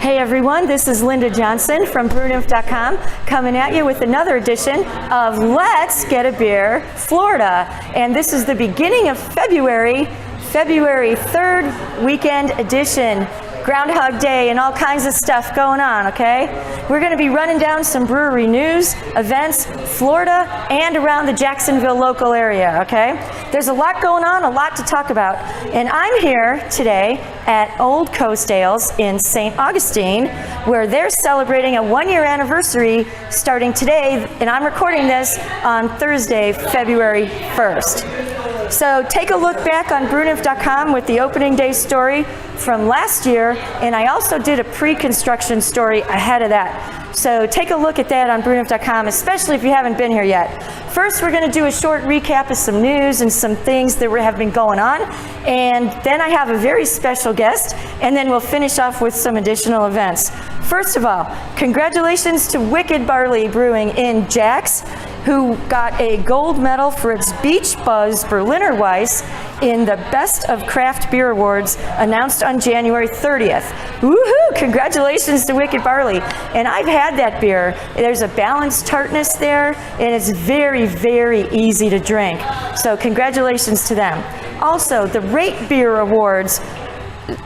Hey everyone, this is Linda Johnson from BrewNymph.com coming at you with another edition of Let's Get a Beer, Florida. And this is the beginning of February 3rd weekend edition. Groundhog Day and all kinds of stuff going on, okay? We're going to be running down some brewery news, events, Florida, and around the Jacksonville local area, okay? There's a lot going on, a lot to talk about. And I'm here today at Old Coast Ales in St. Augustine, where they're celebrating a one-year anniversary starting today, and I'm recording this on Thursday, February 1st. So take a look back on BrewNymph.com with the opening day story from last year, and I also did a pre-construction story ahead of that. So take a look at that on BrewNymph.com, especially if you haven't been here yet. First, we're going to do a short recap of some news and some things that have been going on, and then I have a very special guest, and then we'll finish off with some additional events. First of all, congratulations to Wicked Barley Brewing in Jax, who got a gold medal for its Beach Buzz Berliner Weiss in the Best of Craft Beer Awards announced on January 30th. Woohoo! Congratulations to Wicked Barley. And I've had that beer. There's a balanced tartness there, and it's very, very easy to drink. So congratulations to them. Also, the Rate Beer Awards,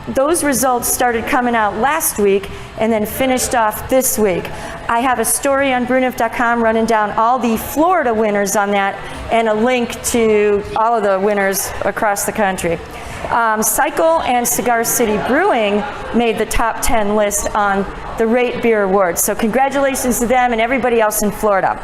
those results started coming out last week and then finished off this week. I have a story on BrewNymph.com running down all the Florida winners on that and a link to all of the winners across the country. Cycle and Cigar City Brewing made the top 10 list on the Rate Beer Awards. So congratulations to them and everybody else in Florida.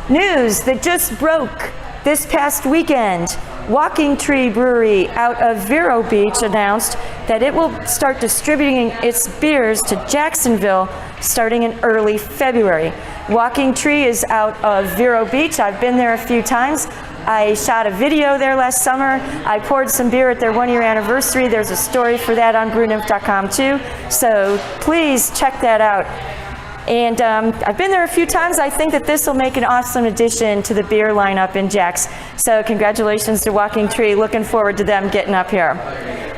News that just broke this past weekend. Walking Tree Brewery out of Vero Beach announced that it will start distributing its beers to Jacksonville starting in early February. Walking Tree is out of Vero Beach. I've been there a few times. I shot a video there last summer. I poured some beer at their one-year anniversary. There's a story for that on BrewNymph.com too. So please check that out. And I've been there a few times. I think that this will make an awesome addition to the beer lineup in Jax. So congratulations to Walking Tree. Looking forward to them getting up here.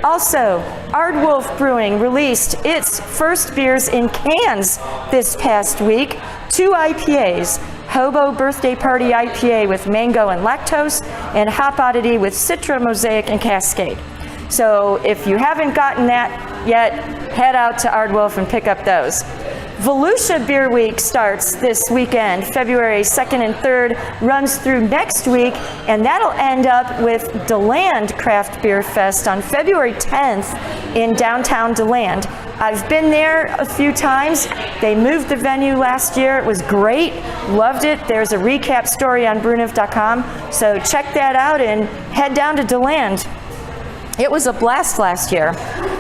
Also, Aardwolf Brewing released its first beers in cans this past week. 2 IPAs. Hobo Birthday Party IPA with mango and lactose, and Hop Oddity with Citra, Mosaic, and Cascade. So if you haven't gotten that yet, head out to Aardwolf and pick up those. Volusia Beer Week starts this weekend, February 2nd and 3rd, runs through next week, and that'll end up with DeLand Craft Beer Fest on February 10th in downtown DeLand. I've been there a few times. They moved the venue last year. It was great. Loved it. There's a recap story on BrewNymph.com, so check that out and head down to DeLand. It was a blast last year.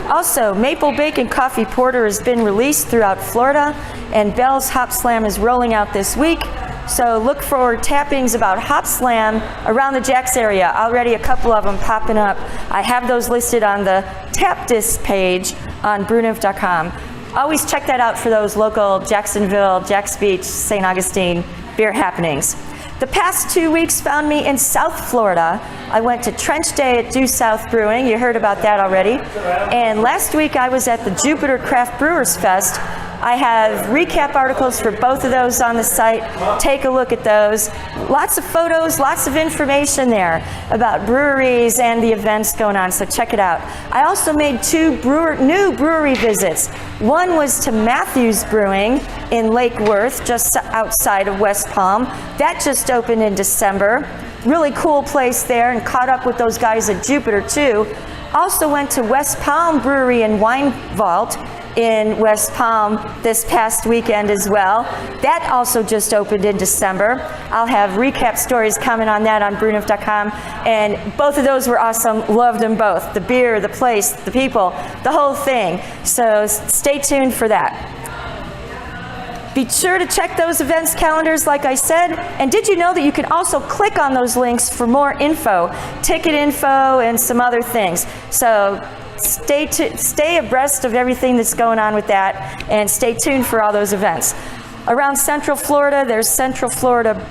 Also, Maple Bacon Coffee Porter has been released throughout Florida, and Bell's Hop Slam is rolling out this week. So look for tappings about Hop Slam around the Jax area. Already a couple of them popping up. I have those listed on the tap disc page on BrewNymph.com. Always check that out for those local Jacksonville, Jax Beach, St. Augustine beer happenings. The past 2 weeks found me in South Florida. I went to Trench Day at Due South Brewing. You heard about that already. And last week I was at the Jupiter Craft Brewers Fest. I have recap articles for both of those on the site. Take a look at those. Lots of photos, lots of information there about breweries and the events going on, so check it out. I also made 2 new brewery visits. One was to Matthews Brewing in Lake Worth, just outside of West Palm. That just opened in December. Really cool place there, and caught up with those guys at Jupiter too. Also went to West Palm Brewery and Wine Vault in West Palm this past weekend as well. That also just opened in December. I'll have recap stories coming on that on BrewNymph.com, and both of those were awesome. Loved them both. The beer, the place, the people, the whole thing. So stay tuned for that. Be sure to check those events calendars like I said, and did you know that you can also click on those links for more info, ticket info and some other things. So stay abreast of everything that's going on with that, and stay tuned for all those events. Around Central Florida, there's Central Florida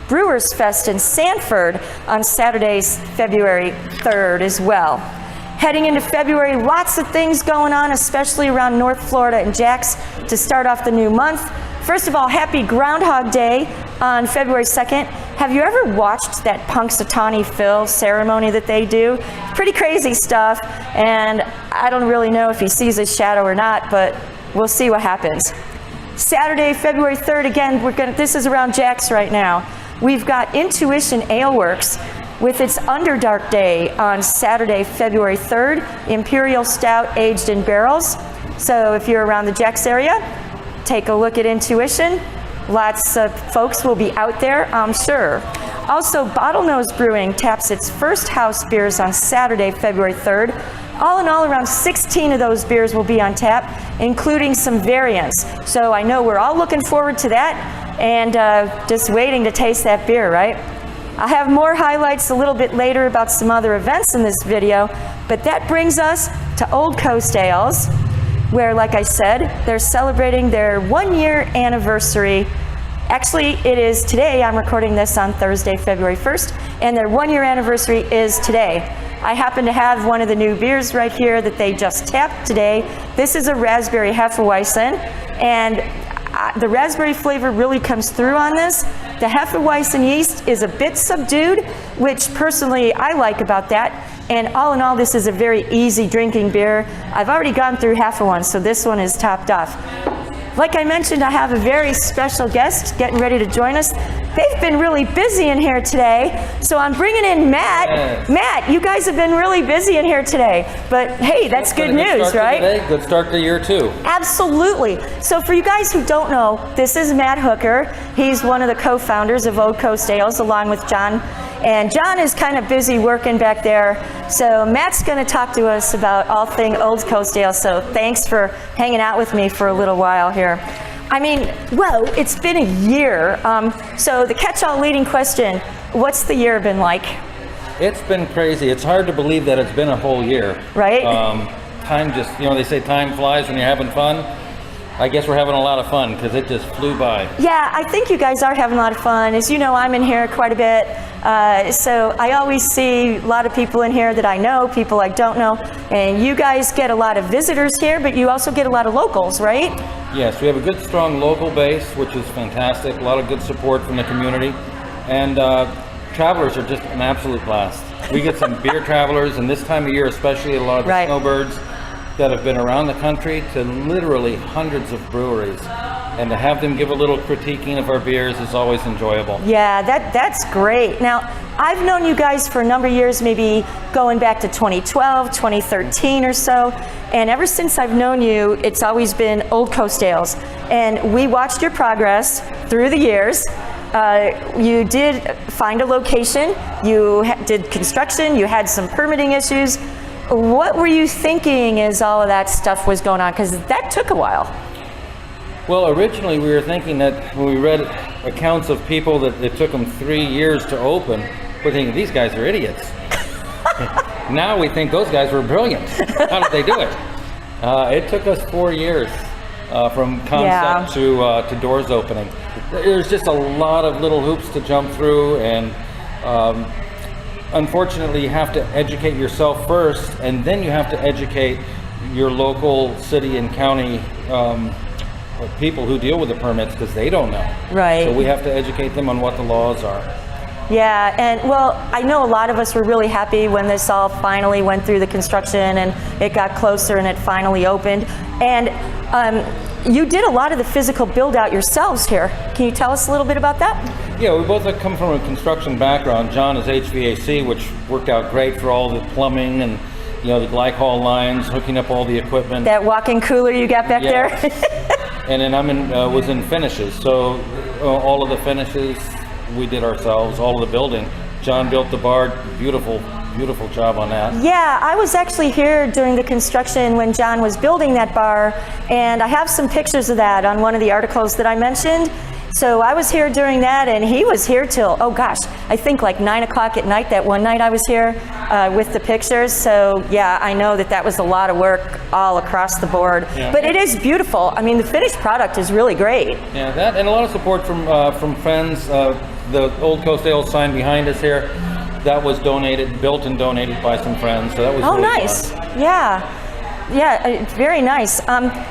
Brewers Fest in Sanford on Saturday, February 3rd as well. Heading into February, lots of things going on, especially around North Florida and Jax to start off the new month. First of all, happy Groundhog Day on February 2nd. Have you ever watched that Punxsutawney Phil ceremony that they do? Pretty crazy stuff, and I don't really know if he sees his shadow or not, but we'll see what happens. Saturday, February 3rd, again, this is around Jax right now. We've got Intuition Ale Works with its Underdark Day on Saturday, February 3rd, Imperial Stout aged in barrels. So if you're around the Jax area, take a look at Intuition. Lots of folks will be out there, I'm sure. Also, Bottlenose Brewing taps its first house beers on Saturday, February 3rd. All in all, around 16 of those beers will be on tap, including some variants. So I know we're all looking forward to that and just waiting to taste that beer, right? I'll have more highlights a little bit later about some other events in this video, but that brings us to Old Coast Ales, where, like I said, they're celebrating their 1-year anniversary. Actually, it is today. I'm recording this on Thursday, February 1st, and their 1-year anniversary is today. I happen to have one of the new beers right here that they just tapped today. This is a raspberry Hefeweizen, and the raspberry flavor really comes through on this. The Hefeweizen yeast is a bit subdued, which personally I like about that. And all in all, this is a very easy drinking beer. I've already gone through half of one, so this one is topped off. Like I mentioned, I have a very special guest getting ready to join us. They've been really busy in here today, so I'm bringing in Matt. Yes. Matt, you guys have been really busy in here today, but hey, that's good news, right? Good start to the year too. Absolutely. So for you guys who don't know, this is Matt Hooker. He's one of the co-founders of Old Coast Ales along with John. And John is kind of busy working back there. So Matt's going to talk to us about all things Old Coast Ale. So thanks for hanging out with me for a little while here. I mean, well, it's been a year. So the catch-all leading question, what's the year been like? It's been crazy. It's hard to believe that it's been a whole year. Right? Time just, they say time flies when you're having fun. I guess we're having a lot of fun because it just flew by. Yeah, I think you guys are having a lot of fun. As you know, I'm in here quite a bit. So I always see a lot of people in here that I know, people I don't know. And you guys get a lot of visitors here, but you also get a lot of locals, right? Yes, we have a good, strong local base, which is fantastic. A lot of good support from the community. And travelers are just an absolute blast. We get some beer travelers, and this time of year, especially a lot of the snowbirds that have been around the country to literally hundreds of breweries, and to have them give a little critiquing of our beers is always enjoyable. Yeah, that's great. Now, I've known you guys for a number of years, maybe going back to 2012, 2013 or so, and ever since I've known you, it's always been Old Coast Ales. And we watched your progress through the years. You did find a location, you did construction, you had some permitting issues. What were you thinking as all of that stuff was going on? Because that took a while. Well, originally we were thinking that when we read accounts of people that it took them 3 years to open, we're thinking these guys are idiots. Now we think those guys were brilliant. How did they do it? It took us 4 years from concept to doors opening. There's just a lot of little hoops to jump through, and unfortunately, you have to educate yourself first, and then you have to educate your local city and county people who deal with the permits, because they don't know. Right. So we have to educate them on what the laws are. Yeah, and well, I know a lot of us were really happy when this all finally went through the construction and it got closer and it finally opened. And you did a lot of the physical build out yourselves here. Can you tell us a little bit about that? Yeah, we both have come from a construction background. John is HVAC, which worked out great for all the plumbing and the glycol lines, hooking up all the equipment. That walk-in cooler you got back there? And then I was in finishes, so all of the finishes we did ourselves, all of the building. John built the bar, beautiful job on that. Yeah, I was actually here during the construction when John was building that bar, and I have some pictures of that on one of the articles that I mentioned. So I was here during that, and he was here till, oh gosh, I think like 9 o'clock at night that one night I was here with the pictures. So yeah, I know that was a lot of work all across the board. Yeah. But it is beautiful. I mean, the finished product is really great. Yeah, that and a lot of support from friends. The Old Coast Ale sign behind us here. that was built and donated by some friends. So that was really nice. fun. Yeah, very nice.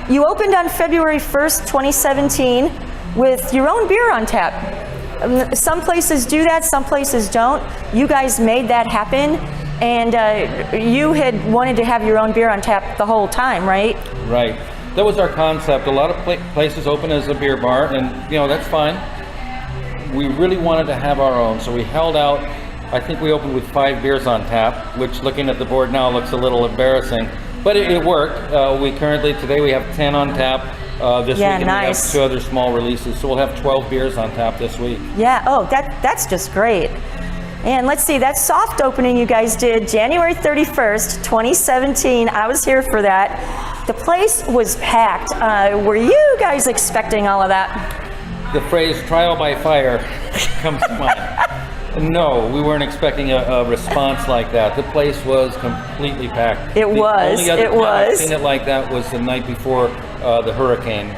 You opened on February 1st, 2017 with your own beer on tap. Some places do that, some places don't. You guys made that happen, and you had wanted to have your own beer on tap the whole time, right? Right. That was our concept. A lot of places open as a beer bar, and that's fine. We really wanted to have our own, so we held out. I think we opened with 5 beers on tap, which looking at the board now looks a little embarrassing, but it worked. Today we have 10 on tap. This weekend we have 2 other small releases, so we'll have 12 beers on tap this week. Yeah, that's just great. And let's see, that soft opening you guys did January 31st, 2017. I was here for that. The place was packed. Were you guys expecting all of that? The phrase trial by fire comes to mind. No, we weren't expecting a response like that. The place was completely packed. It was. The only other time I've seen it like that was the night before the hurricane.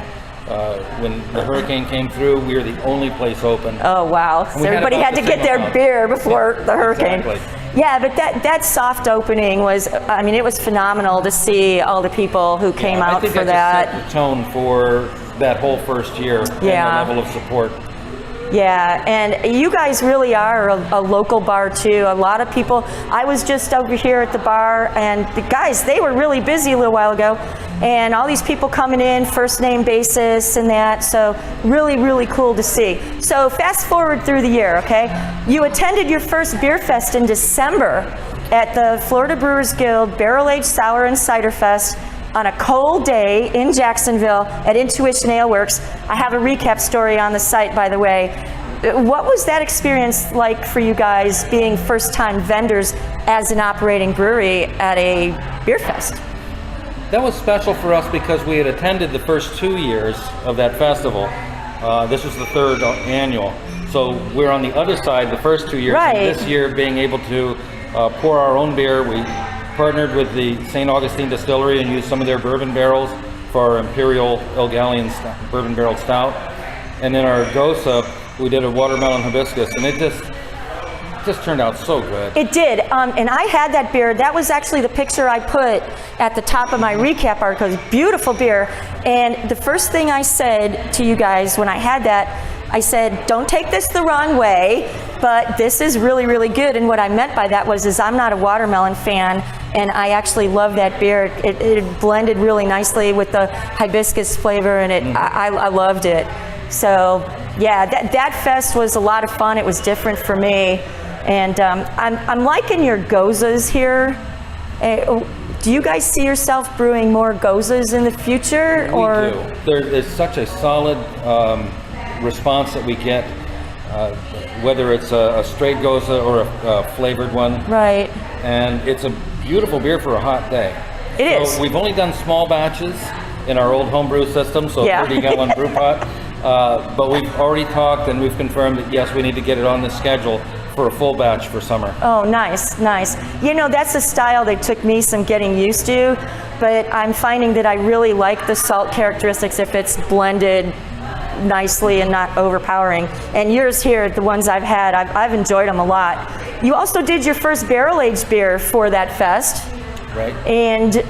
When the hurricane came through, we were the only place open. Oh, wow. So everybody had to get their beer before the hurricane. Exactly. Yeah, but that soft opening was, it was phenomenal to see all the people who came out for that. I think that just set the tone for that whole first year and the level of support. Yeah, and you guys really are a local bar too. A lot of people, I was just over here at the bar, and the guys, they were really busy a little while ago, and all these people coming in, first name basis and that, so really, really cool to see. So fast forward through the year, okay? You attended your first beer fest in December at the Florida Brewers Guild Barrel Aged Sour and Cider Fest on a cold day in Jacksonville at Intuition Ale Works. I have a recap story on the site, by the way. What was that experience like for you guys being first-time vendors as an operating brewery at a beer fest? That was special for us because we had attended the first 2 years of that festival. This was the 3rd annual. So we're on the other side the first 2 years. Right. And this year being able to pour our own beer. We partnered with the St. Augustine Distillery and used some of their bourbon barrels for our Imperial Galleon bourbon barrel stout. And then our Gosa, we did a watermelon hibiscus, and it just turned out so good. It did, and I had that beer. That was actually the picture I put at the top of my recap article. It was beautiful beer, and the first thing I said to you guys when I had that, I said, don't take this the wrong way, but this is really, really good. And what I meant by that was I'm not a watermelon fan, and I actually love that beer. It blended really nicely with the hibiscus flavor, and I loved it. So yeah, that fest was a lot of fun. It was different for me. And I'm liking your Gozas here. Do you guys see yourself brewing more Gozas in the future? We do. There is such a solid response that we get, whether it's a straight Goza or a flavored one. Right. And it's a beautiful beer for a hot day. It is. We've only done small batches in our old homebrew system, so 30-gallon brew pot. But we've already talked and we've confirmed that yes, we need to get it on the schedule for a full batch for summer. Oh, nice, nice. You know, that's a style that took me some getting used to, but I'm finding that I really like the salt characteristics if it's blended nicely and not overpowering. And yours here, the ones I've had, I've enjoyed them a lot. You also did your first barrel-aged beer for that fest. Right. And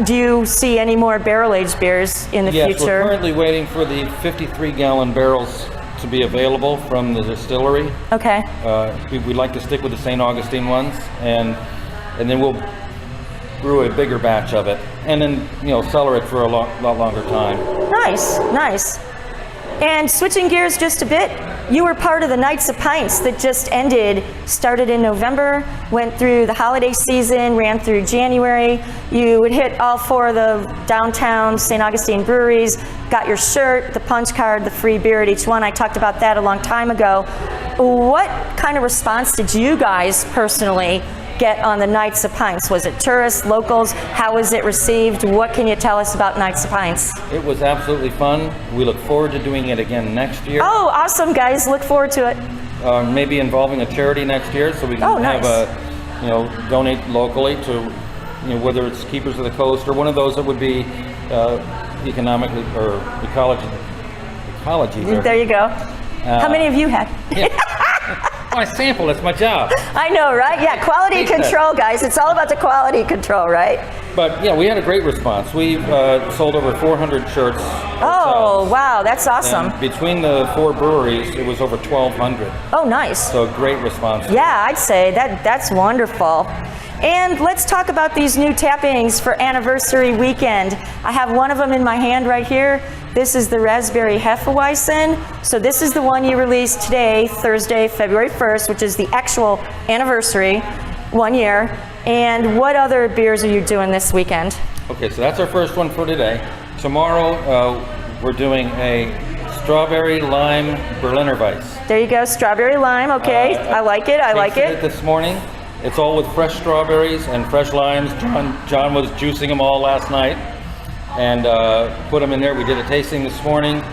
do you see any more barrel-aged beers in the future? Yes, we're currently waiting for the 53-gallon barrels to be available from the distillery. Okay. We'd like to stick with the St. Augustine ones, and then we'll brew a bigger batch of it, and then cellar it for a lot longer time. Nice, nice. And switching gears just a bit, you were part of the Nights of Pints that just ended, started in November, went through the holiday season, ran through January. You would hit all 4 of the downtown St. Augustine breweries, got your shirt, the punch card, the free beer at each one. I talked about that a long time ago. What kind of response did you guys personally get on the Nights of Pints? Was it tourists, locals? How was it received? What can you tell us about Nights of Pints? It was absolutely fun. We look forward to doing it again next year. Oh, awesome, guys. Look forward to it. Maybe involving a charity next year, so we can have donate locally to, whether it's Keepers of the Coast or one of those that would be economically or ecology. There you go. How many of you had? Yeah. I sample. That's my job. I know, right? Yeah, quality Taste control, guys. It's all about the quality control, right? But yeah, we had a great response. We've sold over 400 shirts. Oh, ourselves. wow, that's awesome. And between the 4 breweries, it was over 1,200. Oh, nice. So great response. Yeah, I'd say that's wonderful. And let's talk about these new tappings for anniversary weekend. I have one of them in my hand right here. This is the Raspberry Hefeweizen. So this is the one you released today, Thursday, February 1st, which is the actual anniversary, 1 year. And what other beers are you doing this weekend? Okay, so that's our first one for today. Tomorrow, we're doing a strawberry lime Berliner Weiss. There you go, strawberry lime, okay. I like it, I like Tasted it. this morning. It's all with fresh strawberries and fresh limes. John was juicing them all last night and put them in there. We did a tasting this morning.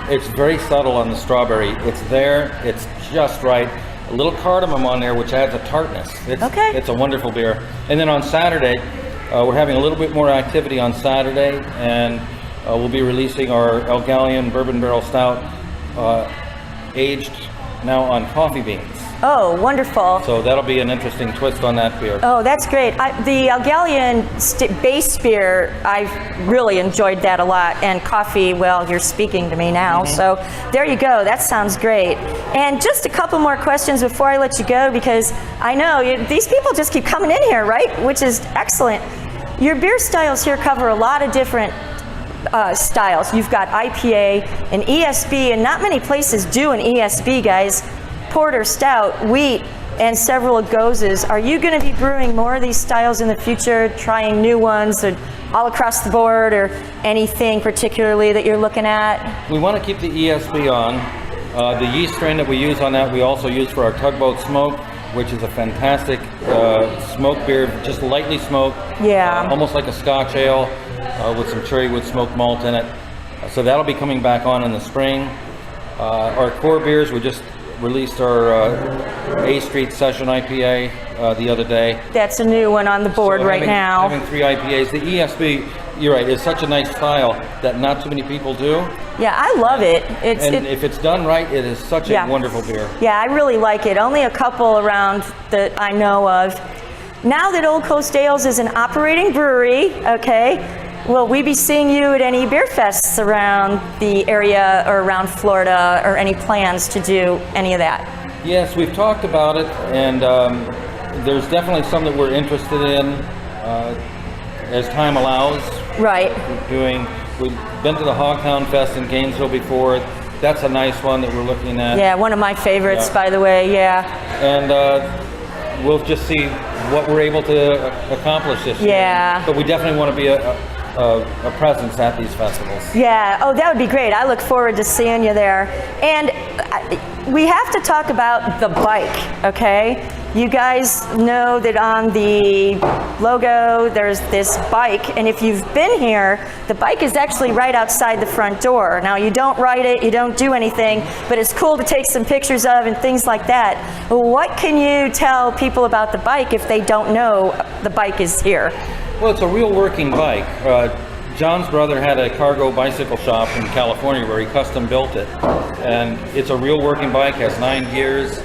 It's very subtle on the strawberry. It's there, it's just right. A little cardamom on there, which adds a tartness. It's a wonderful beer. And then on Saturday, we're having a little bit more activity on Saturday, and we'll be releasing our El Galleon Bourbon Barrel Stout, aged now on coffee beans. Oh, wonderful. So that'll be an interesting twist on that beer. Oh, that's great. The El Galleon base beer, I've really enjoyed that a lot. And coffee, well, you're speaking to me now. So there you go. That sounds great. And just a couple more questions before I let you go, because I know these people just keep coming in here, right? Which is excellent. Your beer styles here cover a lot of different styles. You've got IPA and ESB, and not many places do an ESB, guys. Porter, stout, wheat, and several gozes. Are you going to be brewing more of these styles in the future, trying new ones or all across the board, or anything particularly that you're looking at? We want to keep the ESB on. The yeast strain that we use on that, we also use for our Tugboat Smoke, which is a fantastic smoked beer, just lightly smoked. Yeah. Almost like a Scotch ale with some cherrywood smoked malt in it. So that'll be coming back on in the spring. Our core beers, we just released our A Street Session IPA the other day. That's a new one on the board right now. Having 3 IPAs. The ESB, you're right, is such a nice style that not too many people do. Yeah, I love it. If it's done right, it is such a wonderful beer. Yeah, I really like it. Only a couple around that I know of. Now that Old Coast Ales is an operating brewery, okay, will we be seeing you at any beer fests around the area or around Florida, or any plans to do any of that? Yes, we've talked about it, and there's definitely some that we're interested in as time allows. Right. We've been to the Hogtown Fest in Gainesville before. That's a nice one that we're looking at. Yeah, one of my favorites, by the way, yeah. And we'll just see what we're able to accomplish this year. Yeah. But we definitely want to be a presence at these festivals. Yeah, oh, that would be great. I look forward to seeing you there. And we have to talk about the bike, okay? You guys know that on the logo, there's this bike, and if you've been here, the bike is actually right outside the front door. Now, you don't ride it, you don't do anything, but it's cool to take some pictures of and things like that. What can you tell people about the bike if they don't know the bike is here? Well, it's a real working bike. John's brother had a cargo bicycle shop in California where he custom built it. And it's a real working bike, has 9 gears.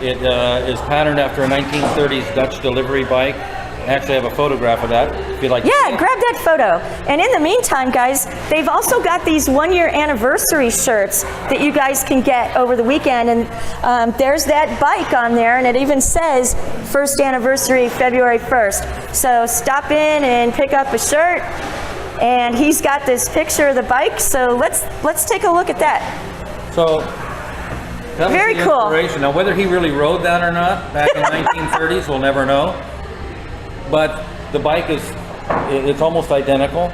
It is patterned after a 1930s Dutch delivery bike. I actually have a photograph of that, if you'd like to see it. Grab that photo. And in the meantime, guys, they've also got these 1-year anniversary shirts that you guys can get over the weekend. And there's that bike on there, and it even says first anniversary, February 1st. So stop in and pick up a shirt. And he's got this picture of the bike, so let's take a look at that. So that was very the cool. Inspiration. Now, whether he really rode that or not back in the 1930s, we'll never know. But the bike it's almost identical.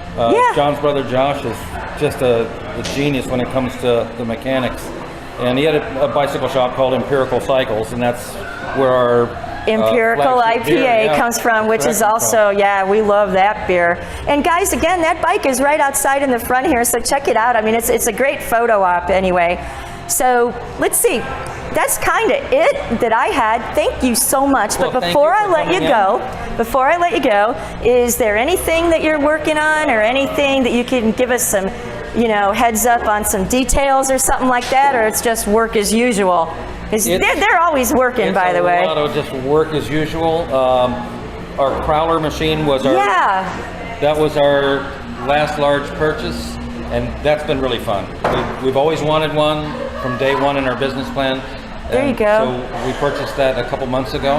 John's brother Josh is just a genius when it comes to the mechanics. And he had a bicycle shop called Empirical Cycles, and that's where our Empirical IPA comes from, which is also, we love that beer. And guys, again, that bike is right outside in the front here, so check it out. I mean, it's a great photo op anyway. So let's see. That's kind of it that I had. Thank you so much. Well, but before I let you go, is there anything that you're working on, or anything that you can give us some, heads up on some details or something like that, or it's just work as usual? They're always working, by the way. It's a lot of just work as usual. Our Prowler machine was our that was our last large purchase, and that's been really fun. We've always wanted one from day one in our business plan. There you go. So we purchased that a couple months ago.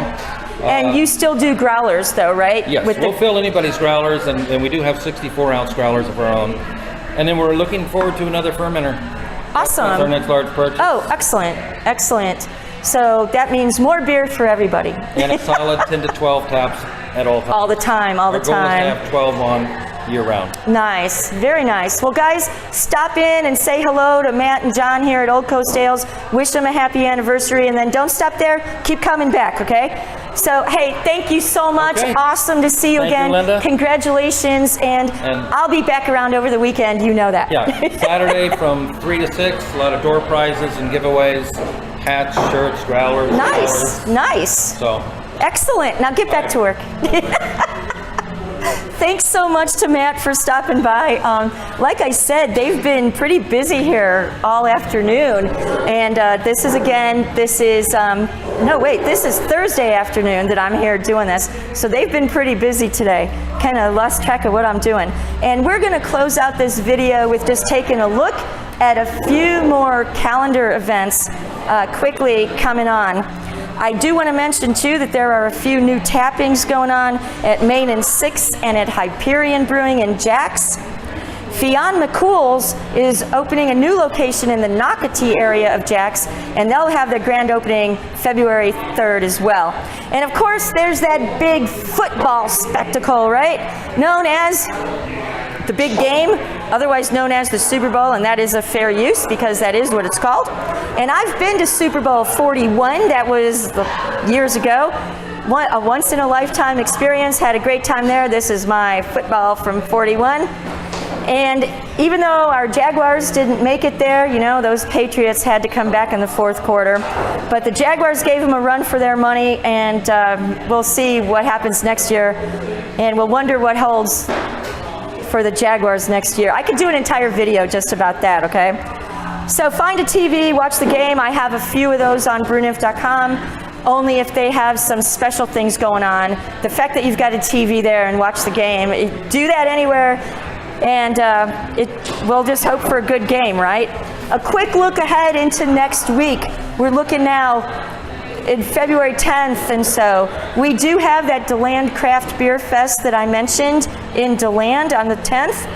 And you still do growlers, though, right? Yes, we'll fill anybody's growlers, and we do have 64-ounce growlers of our own. And then we're looking forward to another fermenter. Awesome. That's our next large purchase. Oh, excellent, excellent. So that means more beer for everybody. And a solid 10 to 12 taps at all times. All the time, all the time. Our goal is to have 12 on year-round. Nice, very nice. Well, guys, stop in and say hello to Matt and John here at Old Coast Ales. Wish them a happy anniversary, and then don't stop there. Keep coming back, okay? So, hey, thank you so much. Okay. Awesome to see you again. Thank you, Linda. Congratulations, and I'll be back around over the weekend. You know that. Yeah, Saturday from 3 to 6. A lot of door prizes and giveaways, hats, shirts, growlers. Nice, growlers. nice. So. Excellent. Now get back to work. Thanks so much to Matt for stopping by. Like I said, they've been pretty busy here all afternoon. And this is Thursday afternoon that I'm here doing this. So they've been pretty busy today. Kind of lost track of what I'm doing. And we're going to close out this video with just taking a look at a few more calendar events quickly coming on. I do want to mention, too, that there are a few new tappings going on at Main and 6th and at Hyperion Brewing in Jax. Fionn McCool's is opening a new location in the Nocatee area of Jax, and they'll have their grand opening February 3rd as well. And, of course, there's that big football spectacle, right, known as the big game, otherwise known as the Super Bowl, and that is a fair use because that is what it's called. And I've been to Super Bowl 41, that was years ago. A once-in-a-lifetime experience, had a great time there. This is my football from 41. And even though our Jaguars didn't make it there, you know, those Patriots had to come back in the fourth quarter. But the Jaguars gave them a run for their money, and we'll see what happens next year. And we'll wonder what holds for the Jaguars next year. I could do an entire video just about that, okay? So find a TV, watch the game. I have a few of those on BrewNymph.com, only if they have some special things going on. The fact that you've got a TV there and watch the game, do that anywhere, and we'll just hope for a good game, right? A quick look ahead into next week. We're looking now in February 10th, and so we do have that DeLand Craft Beer Fest that I mentioned in DeLand on the 10th.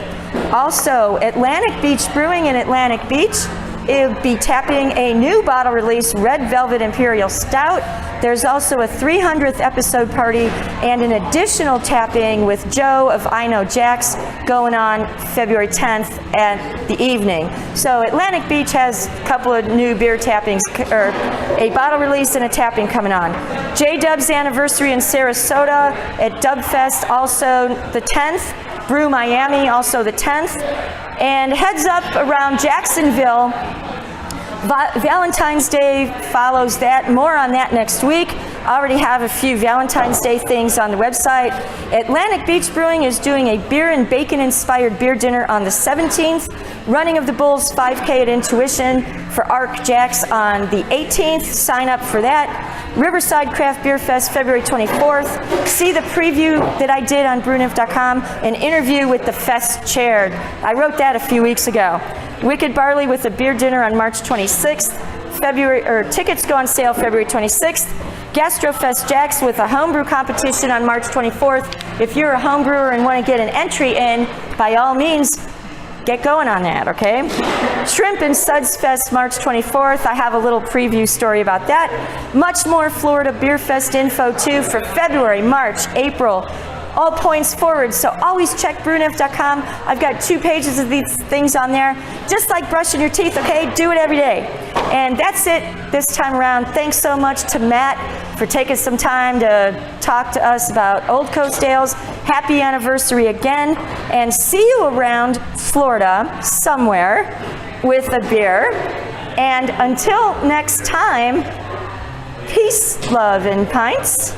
Also, Atlantic Beach Brewing in Atlantic Beach, it'll be tapping a new bottle release, Red Velvet Imperial Stout. There's also a 300th episode party and an additional tapping with Joe of I Know Jax going on February 10th at the evening. So Atlantic Beach has a couple of new beer tappings, or a bottle release and a tapping coming on. J-Dub's anniversary in Sarasota at Dubfest, also the 10th. Brew Miami, also the 10th. And heads up around Jacksonville, Valentine's Day follows that. More on that next week. I already have a few Valentine's Day things on the website. Atlantic Beach Brewing is doing a beer and bacon inspired beer dinner on the 17th. Running of the Bulls 5K at Intuition for Arc Jax on the 18th. Sign up for that. Riverside Craft Beer Fest February 24th. See the preview that I did on BrewNymph.com, an interview with the fest chair. I wrote that a few weeks ago. Wicked Barley with a beer dinner on March 26th. Tickets go on sale February 26th. GastroFest Jax with a homebrew competition on March 24th. If you're a homebrewer and want to get an entry in, by all means, get going on that, okay? Shrimp and Suds Fest March 24th. I have a little preview story about that. Much more Florida Beer Fest info too for February, March, April. All points forward, so always check BrewNymph.com. I've got 2 pages of these things on there. Just like brushing your teeth, okay? Do it every day. And that's it this time around. Thanks so much to Matt for taking some time to talk to us about Old Coast Ales. Happy anniversary again, and see you around Florida somewhere with a beer. And until next time, peace, love, and pints,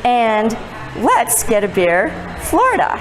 and let's get a beer, Florida.